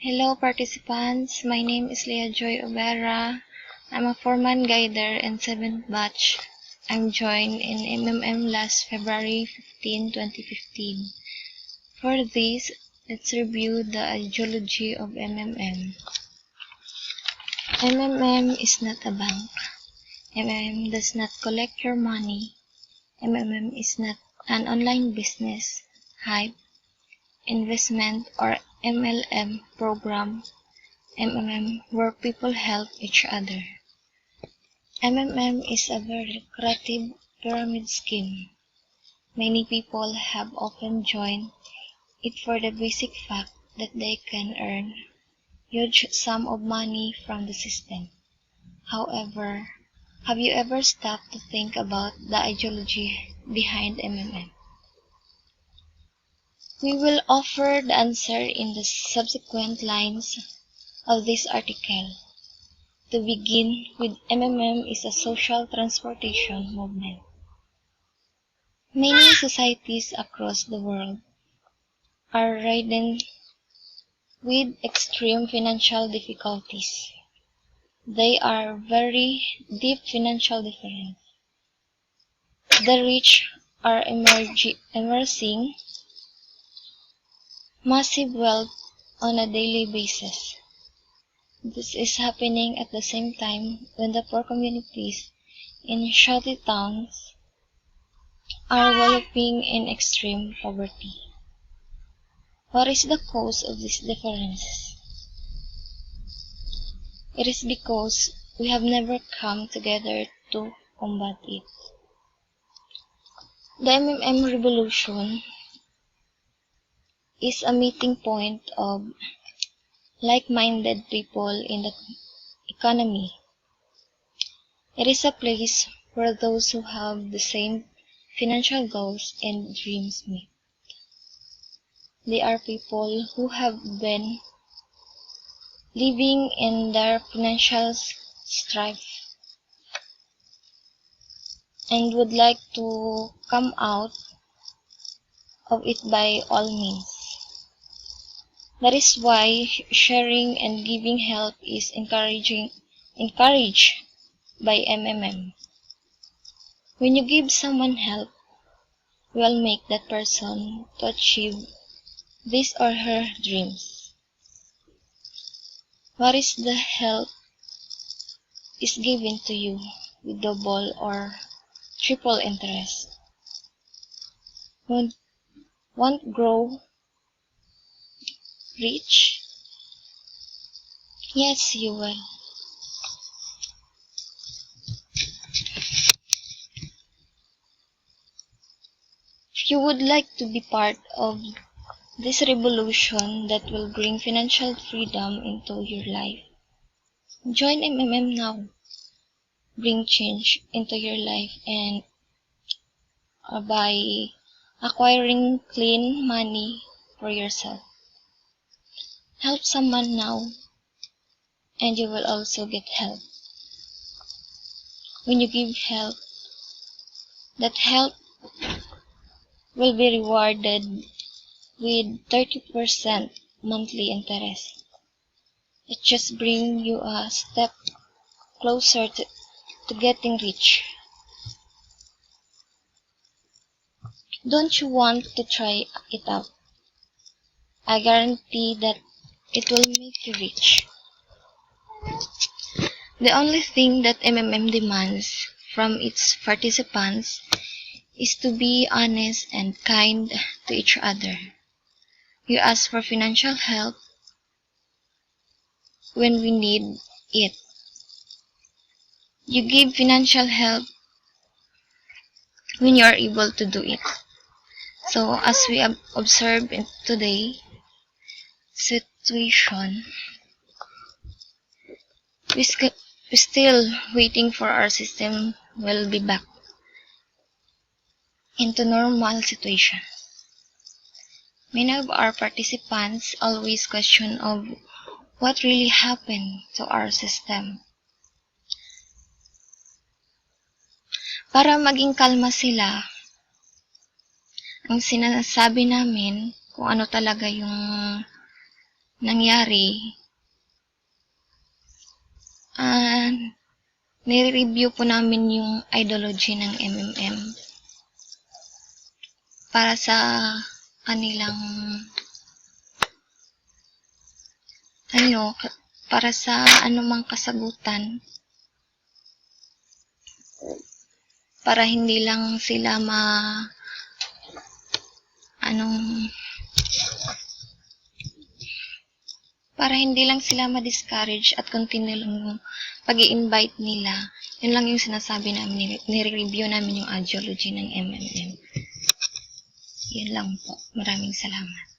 Hello participants, my name is Leah Joy Obera. I'm a foreman guider in 7th batch. I'm joined in MMM last February 15, 2015. For this, let's review the ideology of MMM. MMM is not a bank. MMM does not collect your money. MMM is not an online business, hype, investment, or MLM program. MMM where people help each other. MMM is a very lucrative pyramid scheme. Many people have often joined it for the basic fact that they can earn huge sum of money from the system. However, have you ever stopped to think about the ideology behind MMM? We will offer the answer in the subsequent lines of this article. To begin with, MMM is a social transportation movement. Many societies across the world are ridden with extreme financial difficulties. They are very deep financial difference. The rich are amassing massive wealth on a daily basis. This is happening at the same time when the poor communities in shanty towns are wallowing in extreme poverty. What is the cause of these differences? It is because we have never come together to combat it. The MMM revolution is a meeting point of like-minded people in the economy. It is a place where those who have the same financial goals and dreams meet. They are people who have been living in their financial strife and would like to come out of it by all means. That is why sharing and giving help is encouraged by MMM. When you give someone help, you will make that person to achieve his or her dreams. What is the help is given to you with double or triple interest. Won't grow rich? Yes, you will. If you would like to be part of this revolution that will bring financial freedom into your life, join MMM now. Bring change into your life and by acquiring clean money for yourself. Help someone now and you will also get help. When you give help, that help will be rewarded with 30% monthly interest. It just brings you a step closer to getting rich. Don't you want to try it out? I guarantee that it will make you rich. The only thing that MMM demands from its participants is to be honest and kind to each other. You ask for financial help when we need it. You give financial help when you are able to do it. So as we observe in today's situation, we're still waiting for our system will be back into normal situation. Many of our participants always question of what really happened to our system. Para maging kalma sila, ang sinasabi namin kung ano talaga yung nangyari, nire-review po namin yung ideology ng MMM para sa kanilang para sa anumang kasagutan, para hindi lang sila para hindi lang sila ma-discourage at continue lang yung pag-i-invite nila. Yun lang yung sinasabi namin, nire-review namin yung ideology ng MMM. Yun lang po. Maraming salamat.